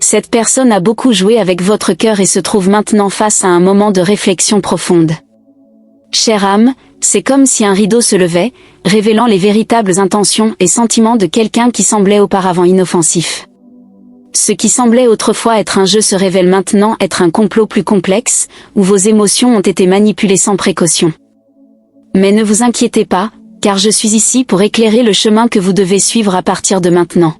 Cette personne a beaucoup joué avec votre cœur et se trouve maintenant face à un moment de réflexion profonde. Chère âme, c'est comme si un rideau se levait, révélant les véritables intentions et sentiments de quelqu'un qui semblait auparavant inoffensif. Ce qui semblait autrefois être un jeu se révèle maintenant être un complot plus complexe, où vos émotions ont été manipulées sans précaution. Mais ne vous inquiétez pas, car je suis ici pour éclairer le chemin que vous devez suivre à partir de maintenant.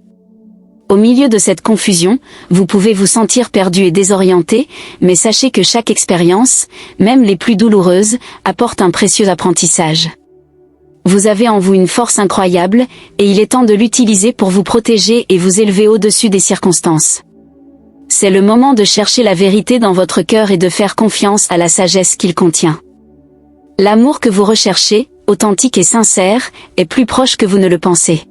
Au milieu de cette confusion, vous pouvez vous sentir perdu et désorienté, mais sachez que chaque expérience, même les plus douloureuses, apporte un précieux apprentissage. Vous avez en vous une force incroyable, et il est temps de l'utiliser pour vous protéger et vous élever au-dessus des circonstances. C'est le moment de chercher la vérité dans votre cœur et de faire confiance à la sagesse qu'il contient. L'amour que vous recherchez, authentique et sincère, est plus proche que vous ne le pensez.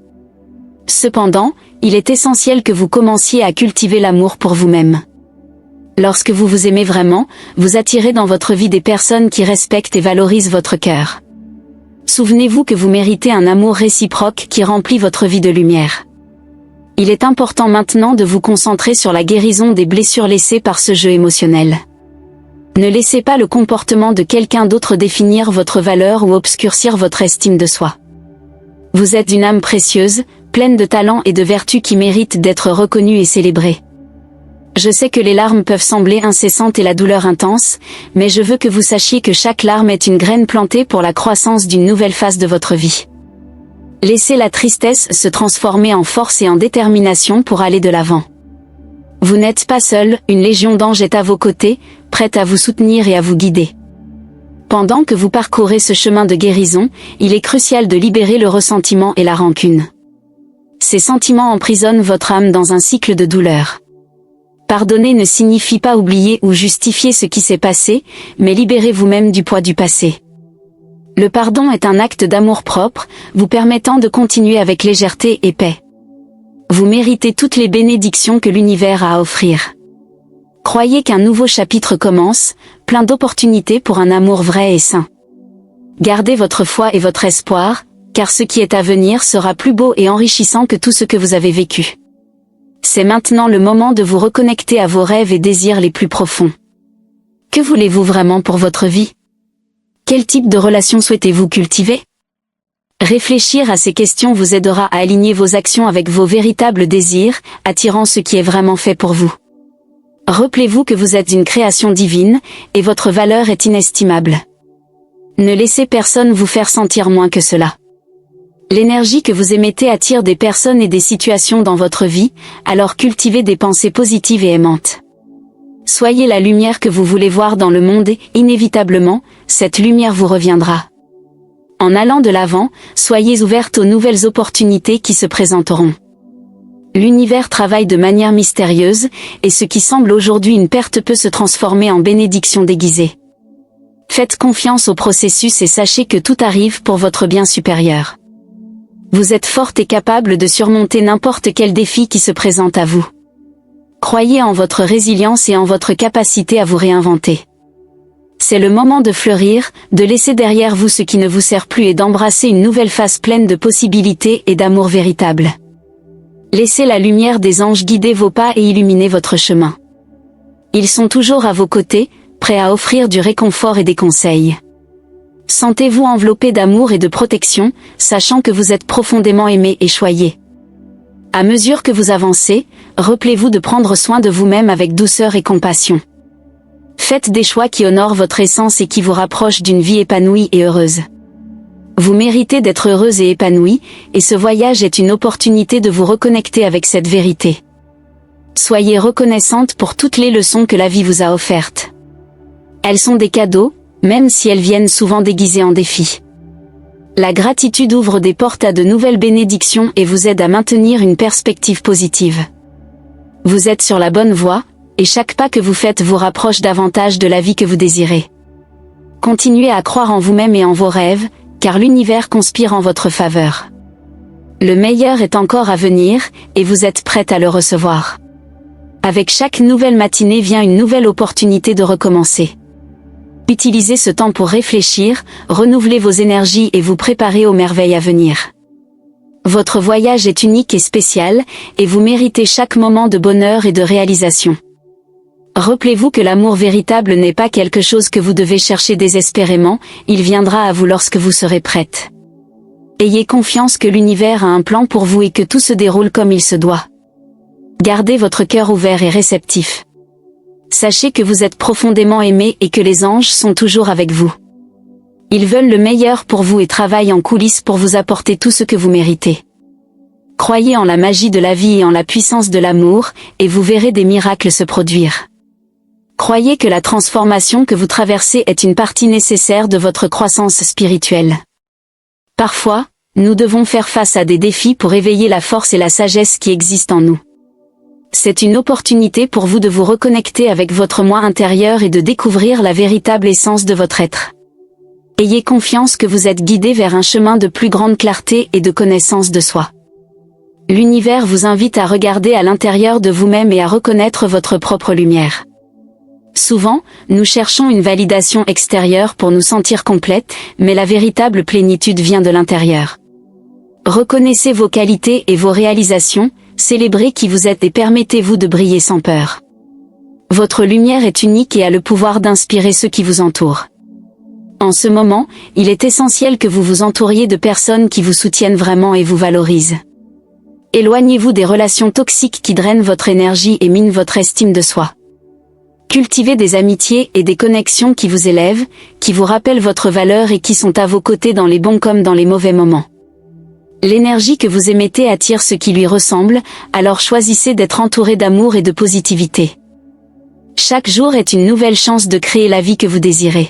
Cependant, il est essentiel que vous commenciez à cultiver l'amour pour vous-même. Lorsque vous vous aimez vraiment, vous attirez dans votre vie des personnes qui respectent et valorisent votre cœur. Souvenez-vous que vous méritez un amour réciproque qui remplit votre vie de lumière. Il est important maintenant de vous concentrer sur la guérison des blessures laissées par ce jeu émotionnel. Ne laissez pas le comportement de quelqu'un d'autre définir votre valeur ou obscurcir votre estime de soi. Vous êtes une âme précieuse, pleine de talent et de vertus qui mérite d'être reconnue et célébrée. Je sais que les larmes peuvent sembler incessantes et la douleur intense, mais je veux que vous sachiez que chaque larme est une graine plantée pour la croissance d'une nouvelle phase de votre vie. Laissez la tristesse se transformer en force et en détermination pour aller de l'avant. Vous n'êtes pas seul, une légion d'anges est à vos côtés, prête à vous soutenir et à vous guider. Pendant que vous parcourez ce chemin de guérison, il est crucial de libérer le ressentiment et la rancune. Ces sentiments emprisonnent votre âme dans un cycle de douleur. Pardonner ne signifie pas oublier ou justifier ce qui s'est passé, mais libérez vous-même du poids du passé. Le pardon est un acte d'amour-propre, vous permettant de continuer avec légèreté et paix. Vous méritez toutes les bénédictions que l'univers a à offrir. Croyez qu'un nouveau chapitre commence, plein d'opportunités pour un amour vrai et sain. Gardez votre foi et votre espoir, car ce qui est à venir sera plus beau et enrichissant que tout ce que vous avez vécu. C'est maintenant le moment de vous reconnecter à vos rêves et désirs les plus profonds. Que voulez-vous vraiment pour votre vie? Quel type de relation souhaitez-vous cultiver? Réfléchir à ces questions vous aidera à aligner vos actions avec vos véritables désirs, attirant ce qui est vraiment fait pour vous. Rappelez-vous que vous êtes une création divine, et votre valeur est inestimable. Ne laissez personne vous faire sentir moins que cela. L'énergie que vous émettez attire des personnes et des situations dans votre vie, alors cultivez des pensées positives et aimantes. Soyez la lumière que vous voulez voir dans le monde et, inévitablement, cette lumière vous reviendra. En allant de l'avant, soyez ouverte aux nouvelles opportunités qui se présenteront. L'univers travaille de manière mystérieuse, et ce qui semble aujourd'hui une perte peut se transformer en bénédiction déguisée. Faites confiance au processus et sachez que tout arrive pour votre bien supérieur. Vous êtes forte et capable de surmonter n'importe quel défi qui se présente à vous. Croyez en votre résilience et en votre capacité à vous réinventer. C'est le moment de fleurir, de laisser derrière vous ce qui ne vous sert plus et d'embrasser une nouvelle phase pleine de possibilités et d'amour véritable. Laissez la lumière des anges guider vos pas et illuminer votre chemin. Ils sont toujours à vos côtés, prêts à offrir du réconfort et des conseils. Sentez-vous enveloppé d'amour et de protection, sachant que vous êtes profondément aimé et choyé. À mesure que vous avancez, rappelez-vous de prendre soin de vous-même avec douceur et compassion. Faites des choix qui honorent votre essence et qui vous rapprochent d'une vie épanouie et heureuse. Vous méritez d'être heureuse et épanouie, et ce voyage est une opportunité de vous reconnecter avec cette vérité. Soyez reconnaissante pour toutes les leçons que la vie vous a offertes. Elles sont des cadeaux, même si elles viennent souvent déguisées en défis. La gratitude ouvre des portes à de nouvelles bénédictions et vous aide à maintenir une perspective positive. Vous êtes sur la bonne voie, et chaque pas que vous faites vous rapproche davantage de la vie que vous désirez. Continuez à croire en vous-même et en vos rêves, car l'univers conspire en votre faveur. Le meilleur est encore à venir, et vous êtes prête à le recevoir. Avec chaque nouvelle matinée vient une nouvelle opportunité de recommencer. Utilisez ce temps pour réfléchir, renouveler vos énergies et vous préparer aux merveilles à venir. Votre voyage est unique et spécial, et vous méritez chaque moment de bonheur et de réalisation. Rappelez-vous que l'amour véritable n'est pas quelque chose que vous devez chercher désespérément, il viendra à vous lorsque vous serez prête. Ayez confiance que l'univers a un plan pour vous et que tout se déroule comme il se doit. Gardez votre cœur ouvert et réceptif. Sachez que vous êtes profondément aimé et que les anges sont toujours avec vous. Ils veulent le meilleur pour vous et travaillent en coulisses pour vous apporter tout ce que vous méritez. Croyez en la magie de la vie et en la puissance de l'amour, et vous verrez des miracles se produire. Croyez que la transformation que vous traversez est une partie nécessaire de votre croissance spirituelle. Parfois, nous devons faire face à des défis pour éveiller la force et la sagesse qui existent en nous. C'est une opportunité pour vous de vous reconnecter avec votre moi intérieur et de découvrir la véritable essence de votre être. Ayez confiance que vous êtes guidé vers un chemin de plus grande clarté et de connaissance de soi. L'univers vous invite à regarder à l'intérieur de vous-même et à reconnaître votre propre lumière. Souvent, nous cherchons une validation extérieure pour nous sentir complètes, mais la véritable plénitude vient de l'intérieur. Reconnaissez vos qualités et vos réalisations, célébrez qui vous êtes et permettez-vous de briller sans peur. Votre lumière est unique et a le pouvoir d'inspirer ceux qui vous entourent. En ce moment, il est essentiel que vous vous entouriez de personnes qui vous soutiennent vraiment et vous valorisent. Éloignez-vous des relations toxiques qui drainent votre énergie et minent votre estime de soi. Cultivez des amitiés et des connexions qui vous élèvent, qui vous rappellent votre valeur et qui sont à vos côtés dans les bons comme dans les mauvais moments. L'énergie que vous émettez attire ce qui lui ressemble, alors choisissez d'être entouré d'amour et de positivité. Chaque jour est une nouvelle chance de créer la vie que vous désirez.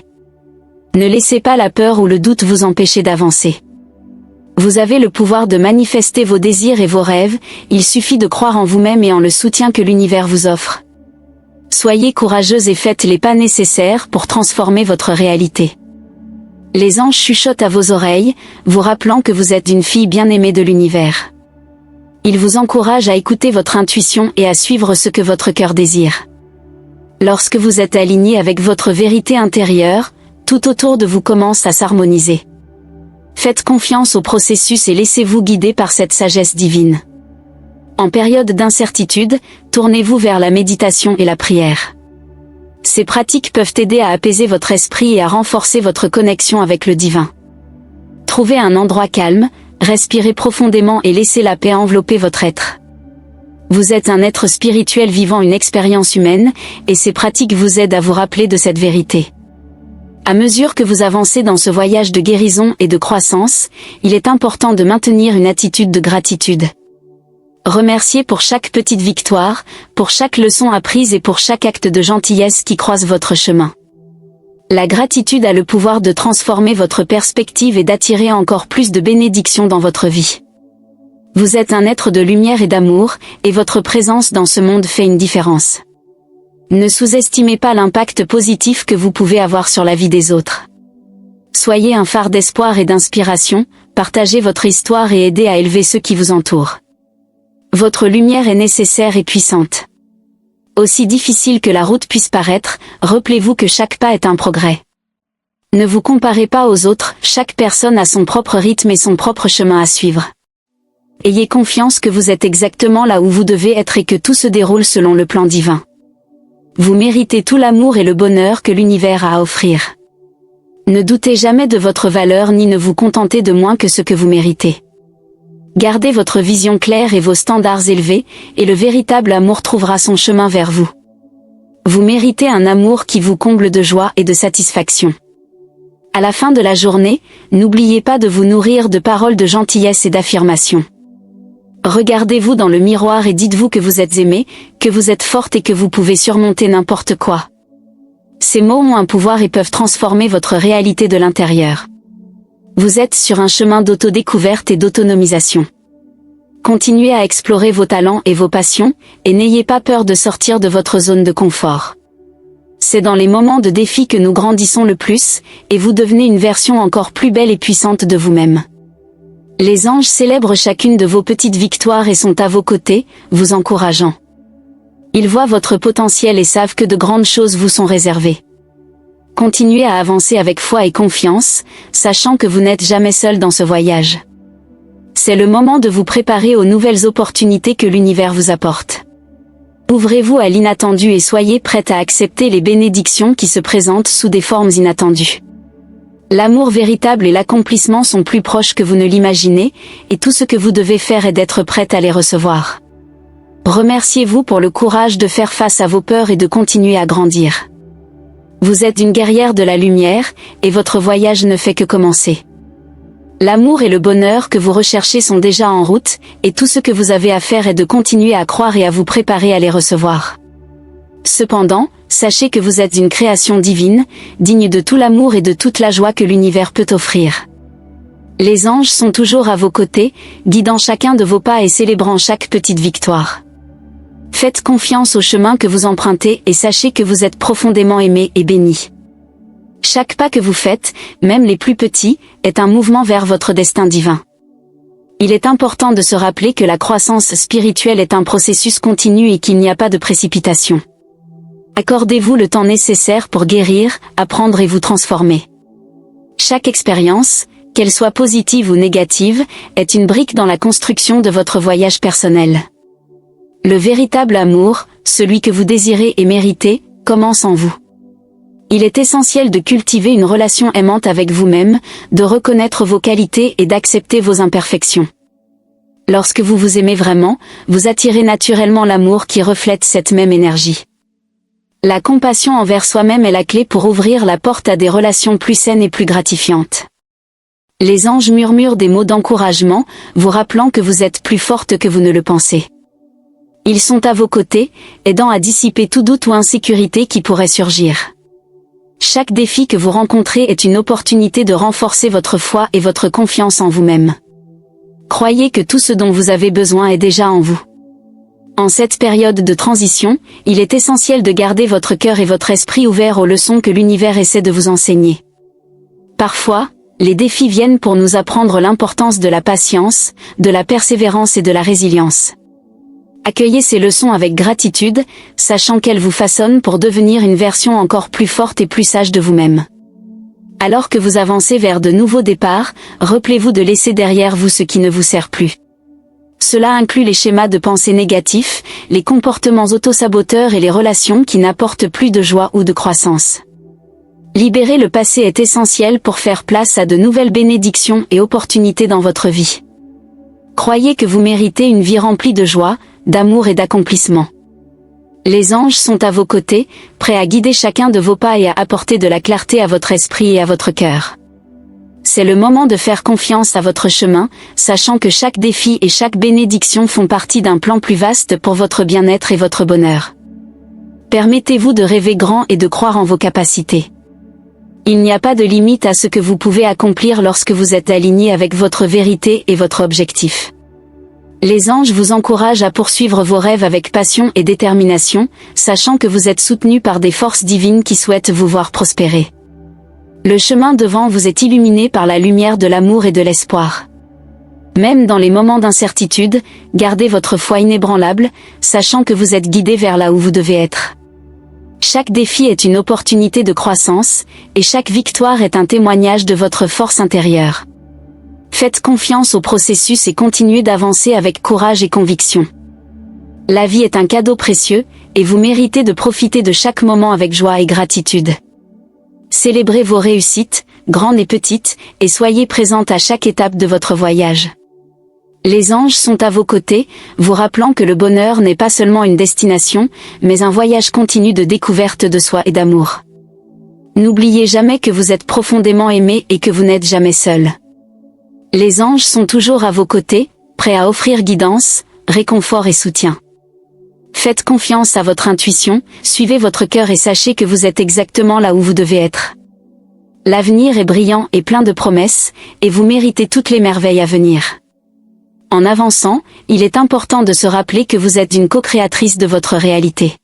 Ne laissez pas la peur ou le doute vous empêcher d'avancer. Vous avez le pouvoir de manifester vos désirs et vos rêves, il suffit de croire en vous-même et en le soutien que l'univers vous offre. Soyez courageuse et faites les pas nécessaires pour transformer votre réalité. Les anges chuchotent à vos oreilles, vous rappelant que vous êtes une fille bien-aimée de l'univers. Ils vous encouragent à écouter votre intuition et à suivre ce que votre cœur désire. Lorsque vous êtes aligné avec votre vérité intérieure, tout autour de vous commence à s'harmoniser. Faites confiance au processus et laissez-vous guider par cette sagesse divine. En période d'incertitude, tournez-vous vers la méditation et la prière. Ces pratiques peuvent aider à apaiser votre esprit et à renforcer votre connexion avec le divin. Trouvez un endroit calme, respirez profondément et laissez la paix envelopper votre être. Vous êtes un être spirituel vivant une expérience humaine, et ces pratiques vous aident à vous rappeler de cette vérité. À mesure que vous avancez dans ce voyage de guérison et de croissance, il est important de maintenir une attitude de gratitude. Remerciez pour chaque petite victoire, pour chaque leçon apprise et pour chaque acte de gentillesse qui croise votre chemin. La gratitude a le pouvoir de transformer votre perspective et d'attirer encore plus de bénédictions dans votre vie. Vous êtes un être de lumière et d'amour, et votre présence dans ce monde fait une différence. Ne sous-estimez pas l'impact positif que vous pouvez avoir sur la vie des autres. Soyez un phare d'espoir et d'inspiration, partagez votre histoire et aidez à élever ceux qui vous entourent. Votre lumière est nécessaire et puissante. Aussi difficile que la route puisse paraître, rappelez-vous que chaque pas est un progrès. Ne vous comparez pas aux autres, chaque personne a son propre rythme et son propre chemin à suivre. Ayez confiance que vous êtes exactement là où vous devez être et que tout se déroule selon le plan divin. Vous méritez tout l'amour et le bonheur que l'univers a à offrir. Ne doutez jamais de votre valeur ni ne vous contentez de moins que ce que vous méritez. Gardez votre vision claire et vos standards élevés, et le véritable amour trouvera son chemin vers vous. Vous méritez un amour qui vous comble de joie et de satisfaction. À la fin de la journée, n'oubliez pas de vous nourrir de paroles de gentillesse et d'affirmation. Regardez-vous dans le miroir et dites-vous que vous êtes aimé, que vous êtes forte et que vous pouvez surmonter n'importe quoi. Ces mots ont un pouvoir et peuvent transformer votre réalité de l'intérieur. Vous êtes sur un chemin d'autodécouverte et d'autonomisation. Continuez à explorer vos talents et vos passions, et n'ayez pas peur de sortir de votre zone de confort. C'est dans les moments de défi que nous grandissons le plus, et vous devenez une version encore plus belle et puissante de vous-même. Les anges célèbrent chacune de vos petites victoires et sont à vos côtés, vous encourageant. Ils voient votre potentiel et savent que de grandes choses vous sont réservées. Continuez à avancer avec foi et confiance, sachant que vous n'êtes jamais seul dans ce voyage. C'est le moment de vous préparer aux nouvelles opportunités que l'univers vous apporte. Ouvrez-vous à l'inattendu et soyez prête à accepter les bénédictions qui se présentent sous des formes inattendues. L'amour véritable et l'accomplissement sont plus proches que vous ne l'imaginez, et tout ce que vous devez faire est d'être prête à les recevoir. Remerciez-vous pour le courage de faire face à vos peurs et de continuer à grandir. Vous êtes une guerrière de la lumière, et votre voyage ne fait que commencer. L'amour et le bonheur que vous recherchez sont déjà en route, et tout ce que vous avez à faire est de continuer à croire et à vous préparer à les recevoir. Cependant, sachez que vous êtes une création divine, digne de tout l'amour et de toute la joie que l'univers peut offrir. Les anges sont toujours à vos côtés, guidant chacun de vos pas et célébrant chaque petite victoire. Faites confiance au chemin que vous empruntez et sachez que vous êtes profondément aimé et béni. Chaque pas que vous faites, même les plus petits, est un mouvement vers votre destin divin. Il est important de se rappeler que la croissance spirituelle est un processus continu et qu'il n'y a pas de précipitation. Accordez-vous le temps nécessaire pour guérir, apprendre et vous transformer. Chaque expérience, qu'elle soit positive ou négative, est une brique dans la construction de votre voyage personnel. Le véritable amour, celui que vous désirez et méritez, commence en vous. Il est essentiel de cultiver une relation aimante avec vous-même, de reconnaître vos qualités et d'accepter vos imperfections. Lorsque vous vous aimez vraiment, vous attirez naturellement l'amour qui reflète cette même énergie. La compassion envers soi-même est la clé pour ouvrir la porte à des relations plus saines et plus gratifiantes. Les anges murmurent des mots d'encouragement, vous rappelant que vous êtes plus forte que vous ne le pensez. Ils sont à vos côtés, aidant à dissiper tout doute ou insécurité qui pourrait surgir. Chaque défi que vous rencontrez est une opportunité de renforcer votre foi et votre confiance en vous-même. Croyez que tout ce dont vous avez besoin est déjà en vous. En cette période de transition, il est essentiel de garder votre cœur et votre esprit ouverts aux leçons que l'univers essaie de vous enseigner. Parfois, les défis viennent pour nous apprendre l'importance de la patience, de la persévérance et de la résilience. Accueillez ces leçons avec gratitude, sachant qu'elles vous façonnent pour devenir une version encore plus forte et plus sage de vous-même. Alors que vous avancez vers de nouveaux départs, rappelez-vous de laisser derrière vous ce qui ne vous sert plus. Cela inclut les schémas de pensée négatifs, les comportements autosaboteurs et les relations qui n'apportent plus de joie ou de croissance. Libérer le passé est essentiel pour faire place à de nouvelles bénédictions et opportunités dans votre vie. Croyez que vous méritez une vie remplie de joie, d'amour et d'accomplissement. Les anges sont à vos côtés, prêts à guider chacun de vos pas et à apporter de la clarté à votre esprit et à votre cœur. C'est le moment de faire confiance à votre chemin, sachant que chaque défi et chaque bénédiction font partie d'un plan plus vaste pour votre bien-être et votre bonheur. Permettez-vous de rêver grand et de croire en vos capacités. Il n'y a pas de limite à ce que vous pouvez accomplir lorsque vous êtes aligné avec votre vérité et votre objectif. Les anges vous encouragent à poursuivre vos rêves avec passion et détermination, sachant que vous êtes soutenu par des forces divines qui souhaitent vous voir prospérer. Le chemin devant vous est illuminé par la lumière de l'amour et de l'espoir. Même dans les moments d'incertitude, gardez votre foi inébranlable, sachant que vous êtes guidé vers là où vous devez être. Chaque défi est une opportunité de croissance, et chaque victoire est un témoignage de votre force intérieure. Faites confiance au processus et continuez d'avancer avec courage et conviction. La vie est un cadeau précieux, et vous méritez de profiter de chaque moment avec joie et gratitude. Célébrez vos réussites, grandes et petites, et soyez présente à chaque étape de votre voyage. Les anges sont à vos côtés, vous rappelant que le bonheur n'est pas seulement une destination, mais un voyage continu de découverte de soi et d'amour. N'oubliez jamais que vous êtes profondément aimé et que vous n'êtes jamais seul. Les anges sont toujours à vos côtés, prêts à offrir guidance, réconfort et soutien. Faites confiance à votre intuition, suivez votre cœur et sachez que vous êtes exactement là où vous devez être. L'avenir est brillant et plein de promesses, et vous méritez toutes les merveilles à venir. En avançant, il est important de se rappeler que vous êtes une co-créatrice de votre réalité.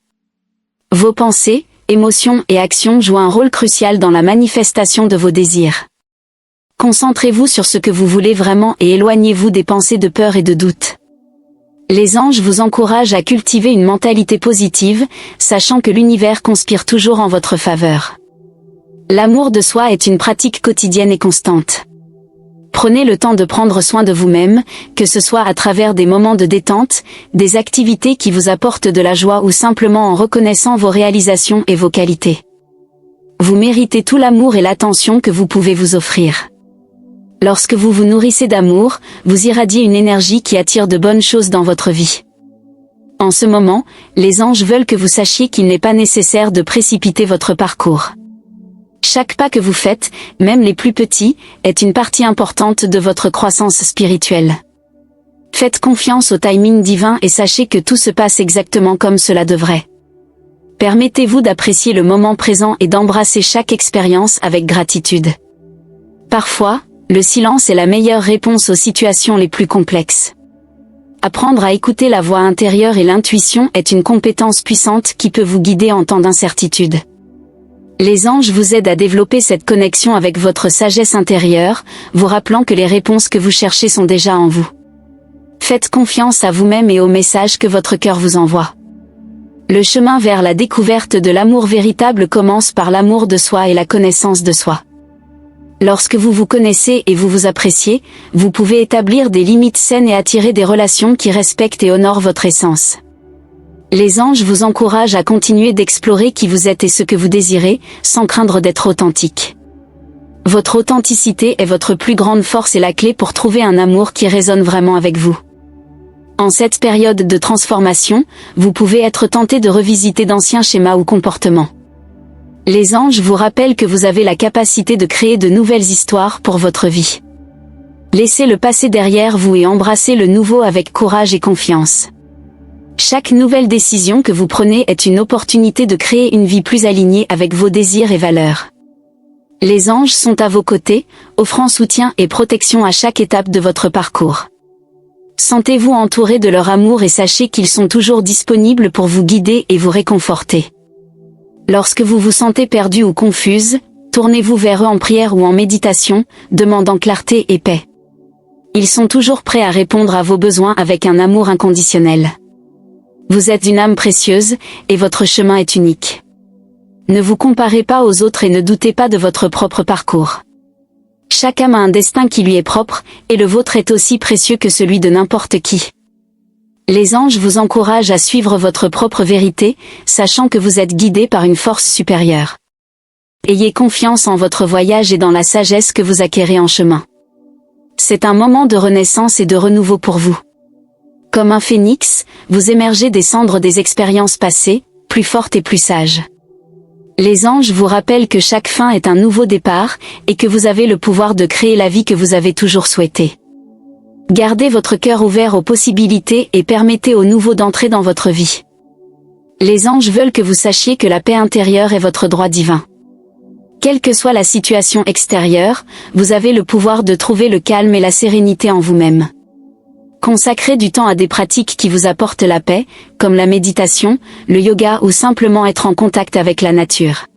Vos pensées, émotions et actions jouent un rôle crucial dans la manifestation de vos désirs. Concentrez-vous sur ce que vous voulez vraiment et éloignez-vous des pensées de peur et de doute. Les anges vous encouragent à cultiver une mentalité positive, sachant que l'univers conspire toujours en votre faveur. L'amour de soi est une pratique quotidienne et constante. Prenez le temps de prendre soin de vous-même, que ce soit à travers des moments de détente, des activités qui vous apportent de la joie ou simplement en reconnaissant vos réalisations et vos qualités. Vous méritez tout l'amour et l'attention que vous pouvez vous offrir. Lorsque vous vous nourrissez d'amour, vous irradiez une énergie qui attire de bonnes choses dans votre vie. En ce moment, les anges veulent que vous sachiez qu'il n'est pas nécessaire de précipiter votre parcours. Chaque pas que vous faites, même les plus petits, est une partie importante de votre croissance spirituelle. Faites confiance au timing divin et sachez que tout se passe exactement comme cela devrait. Permettez-vous d'apprécier le moment présent et d'embrasser chaque expérience avec gratitude. Parfois, le silence est la meilleure réponse aux situations les plus complexes. Apprendre à écouter la voix intérieure et l'intuition est une compétence puissante qui peut vous guider en temps d'incertitude. Les anges vous aident à développer cette connexion avec votre sagesse intérieure, vous rappelant que les réponses que vous cherchez sont déjà en vous. Faites confiance à vous-même et aux messages que votre cœur vous envoie. Le chemin vers la découverte de l'amour véritable commence par l'amour de soi et la connaissance de soi. Lorsque vous vous connaissez et vous vous appréciez, vous pouvez établir des limites saines et attirer des relations qui respectent et honorent votre essence. Les anges vous encouragent à continuer d'explorer qui vous êtes et ce que vous désirez, sans craindre d'être authentique. Votre authenticité est votre plus grande force et la clé pour trouver un amour qui résonne vraiment avec vous. En cette période de transformation, vous pouvez être tenté de revisiter d'anciens schémas ou comportements. Les anges vous rappellent que vous avez la capacité de créer de nouvelles histoires pour votre vie. Laissez le passé derrière vous et embrassez le nouveau avec courage et confiance. Chaque nouvelle décision que vous prenez est une opportunité de créer une vie plus alignée avec vos désirs et valeurs. Les anges sont à vos côtés, offrant soutien et protection à chaque étape de votre parcours. Sentez-vous entouré de leur amour et sachez qu'ils sont toujours disponibles pour vous guider et vous réconforter. Lorsque vous vous sentez perdu ou confuse, tournez-vous vers eux en prière ou en méditation, demandant clarté et paix. Ils sont toujours prêts à répondre à vos besoins avec un amour inconditionnel. Vous êtes une âme précieuse, et votre chemin est unique. Ne vous comparez pas aux autres et ne doutez pas de votre propre parcours. Chaque âme a un destin qui lui est propre, et le vôtre est aussi précieux que celui de n'importe qui. Les anges vous encouragent à suivre votre propre vérité, sachant que vous êtes guidé par une force supérieure. Ayez confiance en votre voyage et dans la sagesse que vous acquérez en chemin. C'est un moment de renaissance et de renouveau pour vous. Comme un phénix, vous émergez des cendres des expériences passées, plus fortes et plus sages. Les anges vous rappellent que chaque fin est un nouveau départ, et que vous avez le pouvoir de créer la vie que vous avez toujours souhaitée. Gardez votre cœur ouvert aux possibilités et permettez au nouveau d'entrer dans votre vie. Les anges veulent que vous sachiez que la paix intérieure est votre droit divin. Quelle que soit la situation extérieure, vous avez le pouvoir de trouver le calme et la sérénité en vous-même. Consacrez du temps à des pratiques qui vous apportent la paix, comme la méditation, le yoga ou simplement être en contact avec la nature.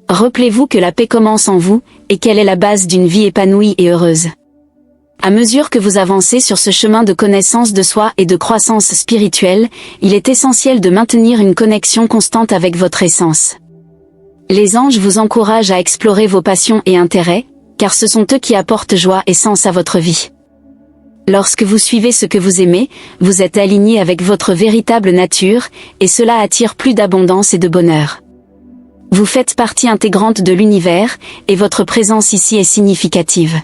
Rappelez-vous que la paix commence en vous, et qu'elle est la base d'une vie épanouie et heureuse. À mesure que vous avancez sur ce chemin de connaissance de soi et de croissance spirituelle, il est essentiel de maintenir une connexion constante avec votre essence. Les anges vous encouragent à explorer vos passions et intérêts, car ce sont eux qui apportent joie et sens à votre vie. Lorsque vous suivez ce que vous aimez, vous êtes aligné avec votre véritable nature, et cela attire plus d'abondance et de bonheur. Vous faites partie intégrante de l'univers, et votre présence ici est significative.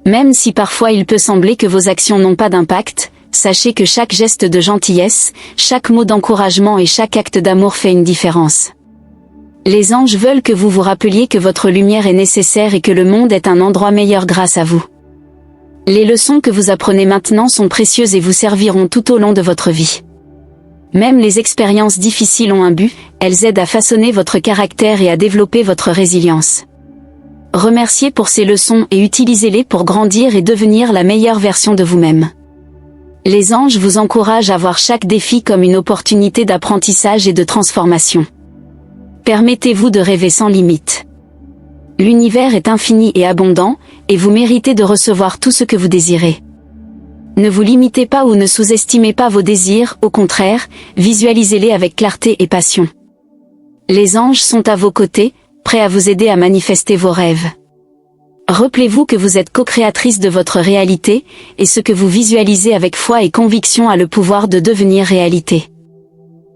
Même si parfois il peut sembler que vos actions n'ont pas d'impact, sachez que chaque geste de gentillesse, chaque mot d'encouragement et chaque acte d'amour fait une différence. Les anges veulent que vous vous rappeliez que votre lumière est nécessaire et que le monde est un endroit meilleur grâce à vous. Les leçons que vous apprenez maintenant sont précieuses et vous serviront tout au long de votre vie. Même les expériences difficiles ont un but, elles aident à façonner votre caractère et à développer votre résilience. Remerciez pour ces leçons et utilisez-les pour grandir et devenir la meilleure version de vous-même. Les anges vous encouragent à voir chaque défi comme une opportunité d'apprentissage et de transformation. Permettez-vous de rêver sans limite. L'univers est infini et abondant, et vous méritez de recevoir tout ce que vous désirez. Ne vous limitez pas ou ne sous-estimez pas vos désirs, au contraire, visualisez-les avec clarté et passion. Les anges sont à vos côtés, prêts à vous aider à manifester vos rêves. Rappelez-vous que vous êtes co-créatrice de votre réalité, et ce que vous visualisez avec foi et conviction a le pouvoir de devenir réalité.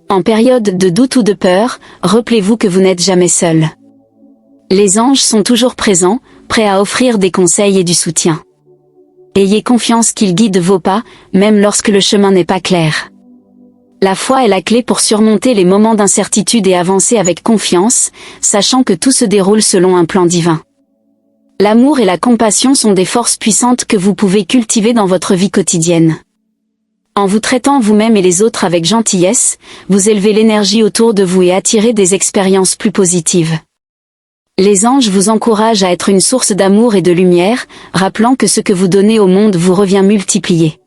En période de doute ou de peur, rappelez-vous que vous n'êtes jamais seul. Les anges sont toujours présents, prêts à offrir des conseils et du soutien. Ayez confiance qu'ils guident vos pas, même lorsque le chemin n'est pas clair. La foi est la clé pour surmonter les moments d'incertitude et avancer avec confiance, sachant que tout se déroule selon un plan divin. L'amour et la compassion sont des forces puissantes que vous pouvez cultiver dans votre vie quotidienne. En vous traitant vous-même et les autres avec gentillesse, vous élevez l'énergie autour de vous et attirez des expériences plus positives. Les anges vous encouragent à être une source d'amour et de lumière, rappelant que ce que vous donnez au monde vous revient multiplié.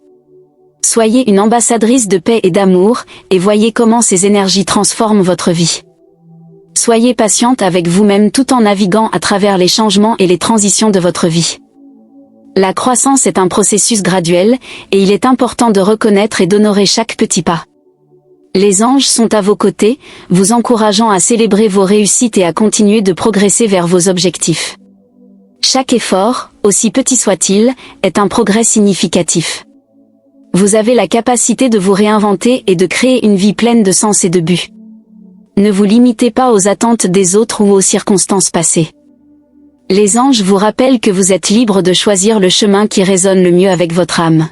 Soyez une ambassadrice de paix et d'amour, et voyez comment ces énergies transforment votre vie. Soyez patiente avec vous-même tout en naviguant à travers les changements et les transitions de votre vie. La croissance est un processus graduel, et il est important de reconnaître et d'honorer chaque petit pas. Les anges sont à vos côtés, vous encourageant à célébrer vos réussites et à continuer de progresser vers vos objectifs. Chaque effort, aussi petit soit-il, est un progrès significatif. Vous avez la capacité de vous réinventer et de créer une vie pleine de sens et de but. Ne vous limitez pas aux attentes des autres ou aux circonstances passées. Les anges vous rappellent que vous êtes libre de choisir le chemin qui résonne le mieux avec votre âme.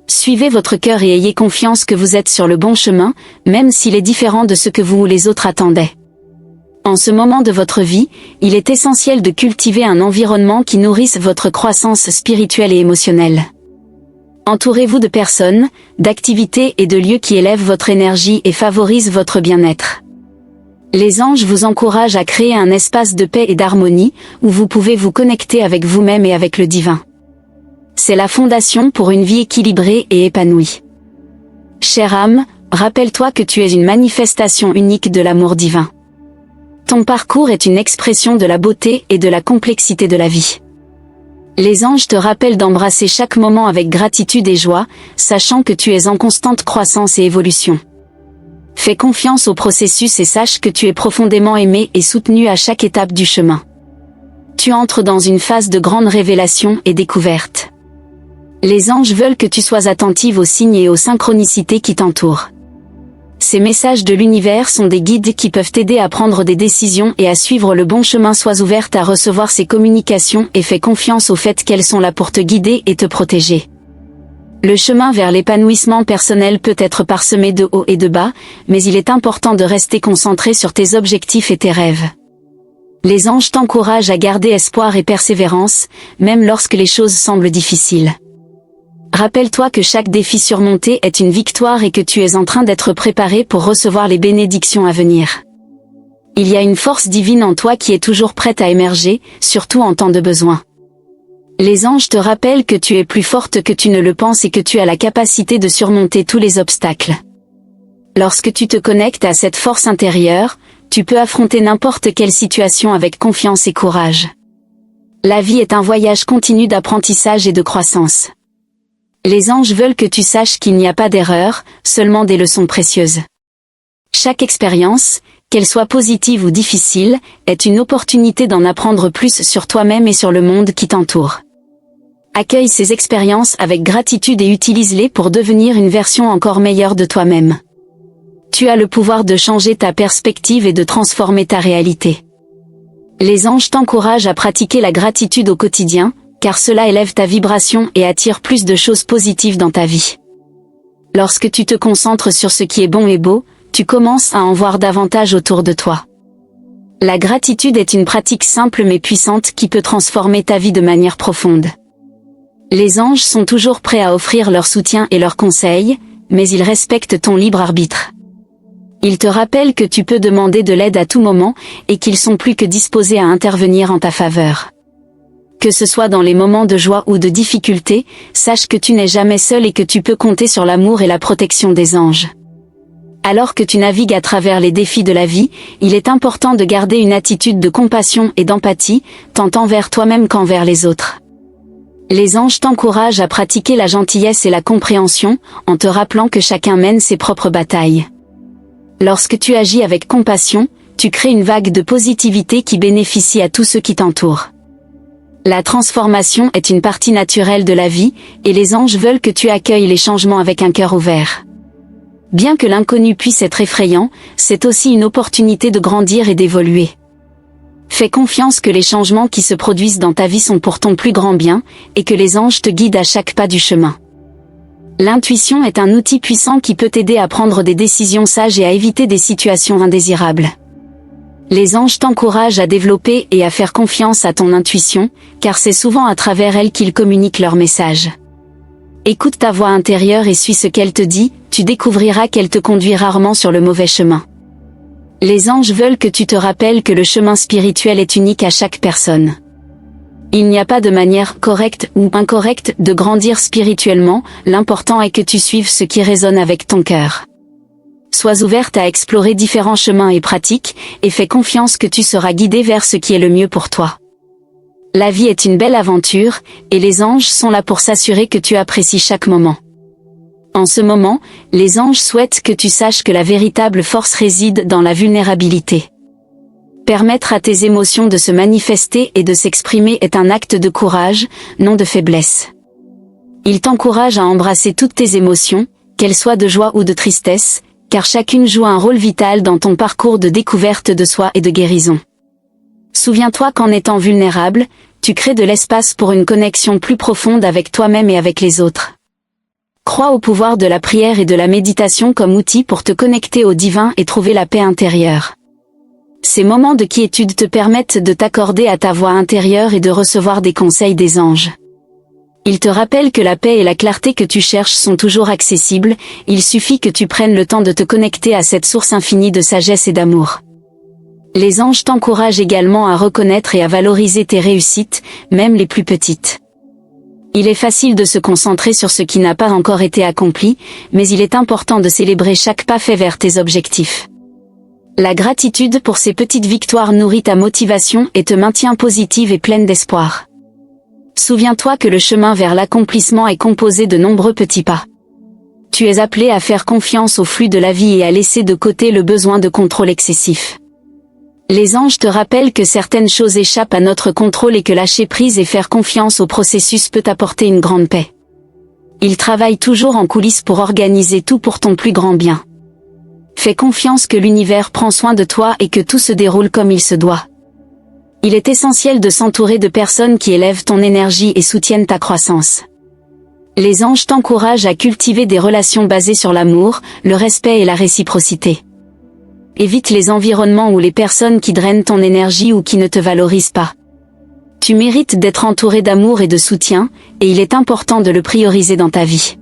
Suivez votre cœur et ayez confiance que vous êtes sur le bon chemin, même s'il est différent de ce que vous ou les autres attendaient. En ce moment de votre vie, il est essentiel de cultiver un environnement qui nourrisse votre croissance spirituelle et émotionnelle. Entourez-vous de personnes, d'activités et de lieux qui élèvent votre énergie et favorisent votre bien-être. Les anges vous encouragent à créer un espace de paix et d'harmonie, où vous pouvez vous connecter avec vous-même et avec le divin. C'est la fondation pour une vie équilibrée et épanouie. Chère âme, rappelle-toi que tu es une manifestation unique de l'amour divin. Ton parcours est une expression de la beauté et de la complexité de la vie. Les anges te rappellent d'embrasser chaque moment avec gratitude et joie, sachant que tu es en constante croissance et évolution. Fais confiance au processus et sache que tu es profondément aimé et soutenu à chaque étape du chemin. Tu entres dans une phase de grande révélation et découverte. Les anges veulent que tu sois attentive aux signes et aux synchronicités qui t'entourent. Ces messages de l'univers sont des guides qui peuvent t'aider à prendre des décisions et à suivre le bon chemin. Sois ouverte à recevoir ces communications et fais confiance au fait qu'elles sont là pour te guider et te protéger. Le chemin vers l'épanouissement personnel peut être parsemé de hauts et de bas, mais il est important de rester concentré sur tes objectifs et tes rêves. Les anges t'encouragent à garder espoir et persévérance, même lorsque les choses semblent difficiles. Rappelle-toi que chaque défi surmonté est une victoire et que tu es en train d'être préparé pour recevoir les bénédictions à venir. Il y a une force divine en toi qui est toujours prête à émerger, surtout en temps de besoin. Les anges te rappellent que tu es plus forte que tu ne le penses et que tu as la capacité de surmonter tous les obstacles. Lorsque tu te connectes à cette force intérieure, tu peux affronter n'importe quelle situation avec confiance et courage. La vie est un voyage continu d'apprentissage et de croissance. Les anges veulent que tu saches qu'il n'y a pas d'erreur, seulement des leçons précieuses. Chaque expérience, qu'elle soit positive ou difficile, est une opportunité d'en apprendre plus sur toi-même et sur le monde qui t'entoure. Accueille ces expériences avec gratitude et utilise-les pour devenir une version encore meilleure de toi-même. Tu as le pouvoir de changer ta perspective et de transformer ta réalité. Les anges t'encouragent à pratiquer la gratitude au quotidien, car cela élève ta vibration et attire plus de choses positives dans ta vie. Lorsque tu te concentres sur ce qui est bon et beau, tu commences à en voir davantage autour de toi. La gratitude est une pratique simple mais puissante qui peut transformer ta vie de manière profonde. Les anges sont toujours prêts à offrir leur soutien et leurs conseils, mais ils respectent ton libre arbitre. Ils te rappellent que tu peux demander de l'aide à tout moment, et qu'ils sont plus que disposés à intervenir en ta faveur. Que ce soit dans les moments de joie ou de difficulté, sache que tu n'es jamais seul et que tu peux compter sur l'amour et la protection des anges. Alors que tu navigues à travers les défis de la vie, il est important de garder une attitude de compassion et d'empathie, tant envers toi-même qu'envers les autres. Les anges t'encouragent à pratiquer la gentillesse et la compréhension, en te rappelant que chacun mène ses propres batailles. Lorsque tu agis avec compassion, tu crées une vague de positivité qui bénéficie à tous ceux qui t'entourent. La transformation est une partie naturelle de la vie, et les anges veulent que tu accueilles les changements avec un cœur ouvert. Bien que l'inconnu puisse être effrayant, c'est aussi une opportunité de grandir et d'évoluer. Fais confiance que les changements qui se produisent dans ta vie sont pour ton plus grand bien, et que les anges te guident à chaque pas du chemin. L'intuition est un outil puissant qui peut t'aider à prendre des décisions sages et à éviter des situations indésirables. Les anges t'encouragent à développer et à faire confiance à ton intuition, car c'est souvent à travers elle qu'ils communiquent leurs messages. Écoute ta voix intérieure et suis ce qu'elle te dit, tu découvriras qu'elle te conduit rarement sur le mauvais chemin. Les anges veulent que tu te rappelles que le chemin spirituel est unique à chaque personne. Il n'y a pas de manière correcte ou incorrecte de grandir spirituellement, l'important est que tu suives ce qui résonne avec ton cœur. Sois ouverte à explorer différents chemins et pratiques, et fais confiance que tu seras guidée vers ce qui est le mieux pour toi. La vie est une belle aventure, et les anges sont là pour s'assurer que tu apprécies chaque moment. En ce moment, les anges souhaitent que tu saches que la véritable force réside dans la vulnérabilité. Permettre à tes émotions de se manifester et de s'exprimer est un acte de courage, non de faiblesse. Ils t'encouragent à embrasser toutes tes émotions, qu'elles soient de joie ou de tristesse, car chacune joue un rôle vital dans ton parcours de découverte de soi et de guérison. Souviens-toi qu'en étant vulnérable, tu crées de l'espace pour une connexion plus profonde avec toi-même et avec les autres. Crois au pouvoir de la prière et de la méditation comme outil pour te connecter au divin et trouver la paix intérieure. Ces moments de quiétude te permettent de t'accorder à ta voix intérieure et de recevoir des conseils des anges. Ils te rappellent que la paix et la clarté que tu cherches sont toujours accessibles, il suffit que tu prennes le temps de te connecter à cette source infinie de sagesse et d'amour. Les anges t'encouragent également à reconnaître et à valoriser tes réussites, même les plus petites. Il est facile de se concentrer sur ce qui n'a pas encore été accompli, mais il est important de célébrer chaque pas fait vers tes objectifs. La gratitude pour ces petites victoires nourrit ta motivation et te maintient positive et pleine d'espoir. Souviens-toi que le chemin vers l'accomplissement est composé de nombreux petits pas. Tu es appelé à faire confiance au flux de la vie et à laisser de côté le besoin de contrôle excessif. Les anges te rappellent que certaines choses échappent à notre contrôle et que lâcher prise et faire confiance au processus peut apporter une grande paix. Ils travaillent toujours en coulisses pour organiser tout pour ton plus grand bien. Fais confiance que l'univers prend soin de toi et que tout se déroule comme il se doit. Il est essentiel de s'entourer de personnes qui élèvent ton énergie et soutiennent ta croissance. Les anges t'encouragent à cultiver des relations basées sur l'amour, le respect et la réciprocité. Évite les environnements ou les personnes qui drainent ton énergie ou qui ne te valorisent pas. Tu mérites d'être entouré d'amour et de soutien, et il est important de le prioriser dans ta vie.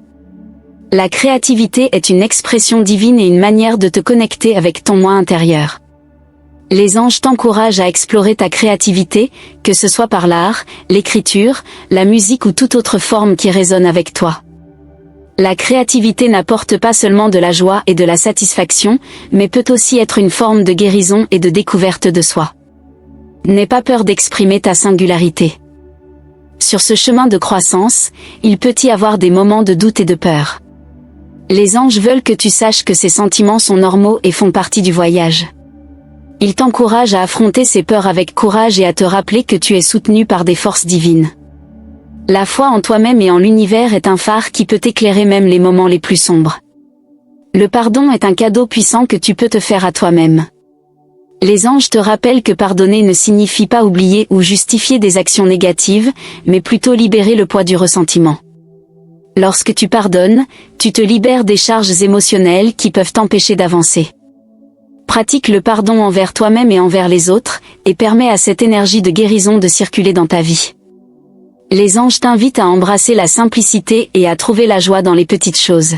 La créativité est une expression divine et une manière de te connecter avec ton moi intérieur. Les anges t'encouragent à explorer ta créativité, que ce soit par l'art, l'écriture, la musique ou toute autre forme qui résonne avec toi. La créativité n'apporte pas seulement de la joie et de la satisfaction, mais peut aussi être une forme de guérison et de découverte de soi. N'aie pas peur d'exprimer ta singularité. Sur ce chemin de croissance, il peut y avoir des moments de doute et de peur. Les anges veulent que tu saches que ces sentiments sont normaux et font partie du voyage. Ils t'encouragent à affronter ces peurs avec courage et à te rappeler que tu es soutenu par des forces divines. La foi en toi-même et en l'univers est un phare qui peut éclairer même les moments les plus sombres. Le pardon est un cadeau puissant que tu peux te faire à toi-même. Les anges te rappellent que pardonner ne signifie pas oublier ou justifier des actions négatives, mais plutôt libérer le poids du ressentiment. Lorsque tu pardonnes, tu te libères des charges émotionnelles qui peuvent t'empêcher d'avancer. Pratique le pardon envers toi-même et envers les autres, et permets à cette énergie de guérison de circuler dans ta vie. Les anges t'invitent à embrasser la simplicité et à trouver la joie dans les petites choses.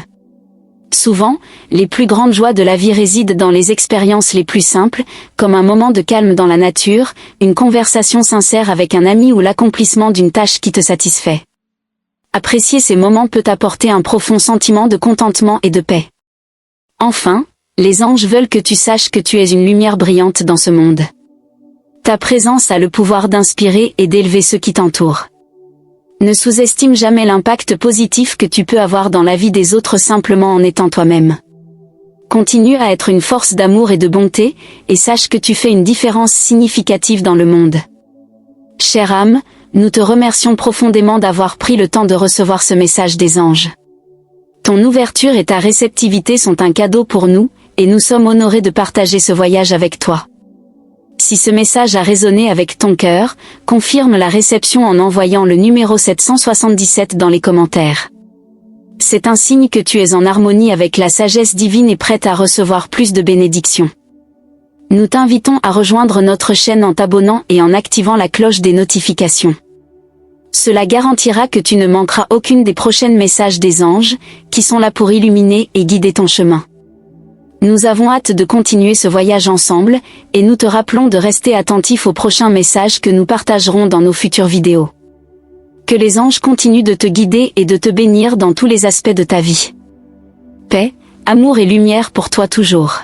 Souvent, les plus grandes joies de la vie résident dans les expériences les plus simples, comme un moment de calme dans la nature, une conversation sincère avec un ami ou l'accomplissement d'une tâche qui te satisfait. Apprécier ces moments peut apporter un profond sentiment de contentement et de paix. Enfin, les anges veulent que tu saches que tu es une lumière brillante dans ce monde. Ta présence a le pouvoir d'inspirer et d'élever ceux qui t'entourent. Ne sous-estime jamais l'impact positif que tu peux avoir dans la vie des autres simplement en étant toi-même. Continue à être une force d'amour et de bonté, et sache que tu fais une différence significative dans le monde. Chère âme, nous te remercions profondément d'avoir pris le temps de recevoir ce message des anges. Ton ouverture et ta réceptivité sont un cadeau pour nous, et nous sommes honorés de partager ce voyage avec toi. Si ce message a résonné avec ton cœur, confirme la réception en envoyant le numéro 777 dans les commentaires. C'est un signe que tu es en harmonie avec la sagesse divine et prête à recevoir plus de bénédictions. Nous t'invitons à rejoindre notre chaîne en t'abonnant et en activant la cloche des notifications. Cela garantira que tu ne manqueras aucune des prochains messages des anges, qui sont là pour illuminer et guider ton chemin. Nous avons hâte de continuer ce voyage ensemble, et nous te rappelons de rester attentif aux prochains messages que nous partagerons dans nos futures vidéos. Que les anges continuent de te guider et de te bénir dans tous les aspects de ta vie. Paix, amour et lumière pour toi toujours.